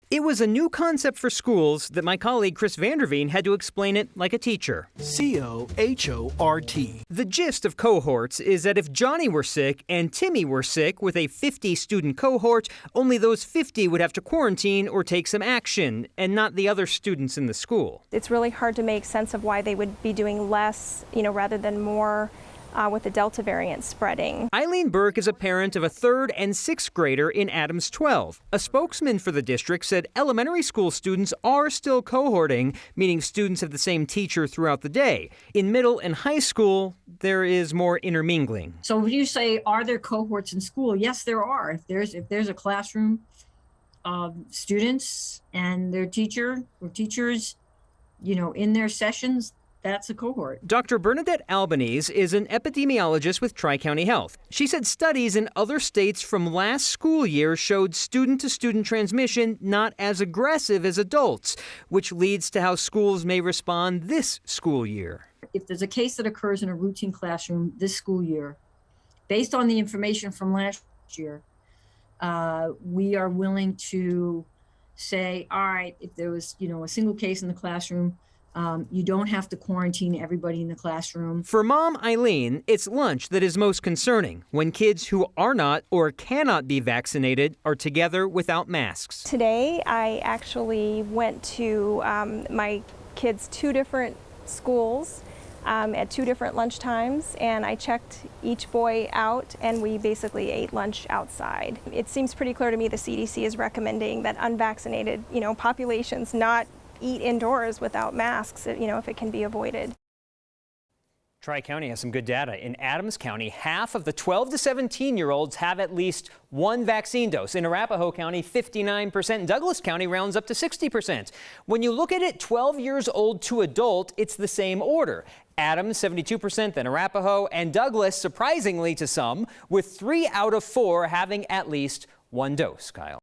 It was a new concept for schools that my colleague Chris Vanderveen had to explain it like a teacher. COHORT. The gist of cohorts is that if Johnny were sick and Timmy were sick with a 50-student cohort, only those 50 would have to quarantine or take some action, and not the other students in the school. It's really hard to make sense of why they would be doing less, rather than more. With the Delta variant spreading. Eileen Burke is a parent of a 3rd and 6th grader in Adams 12. A spokesman for the district said elementary school students are still cohorting, meaning students have the same teacher throughout the day. In middle and high school, there is more intermingling. So when you say, are there cohorts in school? Yes, there are. If there's a classroom of students and their teacher or teachers, in their sessions, that's a cohort. Dr. Bernadette Albanese is an epidemiologist with Tri-County Health. She said studies in other states from last school year showed student-to-student transmission not as aggressive as adults, which leads to how schools may respond this school year. If there's a case that occurs in a routine classroom this school year, based on the information from last year, we are willing to say, all right, if there was, a single case in the classroom, you don't have to quarantine everybody in the classroom. For Mom Eileen, it's lunch that is most concerning when kids who are not or cannot be vaccinated are together without masks. Today, I actually went to my kids' 2 different schools at 2 different lunch times, and I checked each boy out, and we basically ate lunch outside. It seems pretty clear to me the CDC is recommending that unvaccinated, populations not eat indoors without masks, if it can be avoided. Tri-County has some good data. In Adams County, half of the 12 to 17-year-olds have at least 1 vaccine dose. In Arapahoe County, 59%. In Douglas County rounds up to 60%. When you look at it 12 years old to adult, it's the same order. Adams, 72%, then Arapahoe, and Douglas, surprisingly to some, with 3 out of 4 having at least 1 dose, Kyle.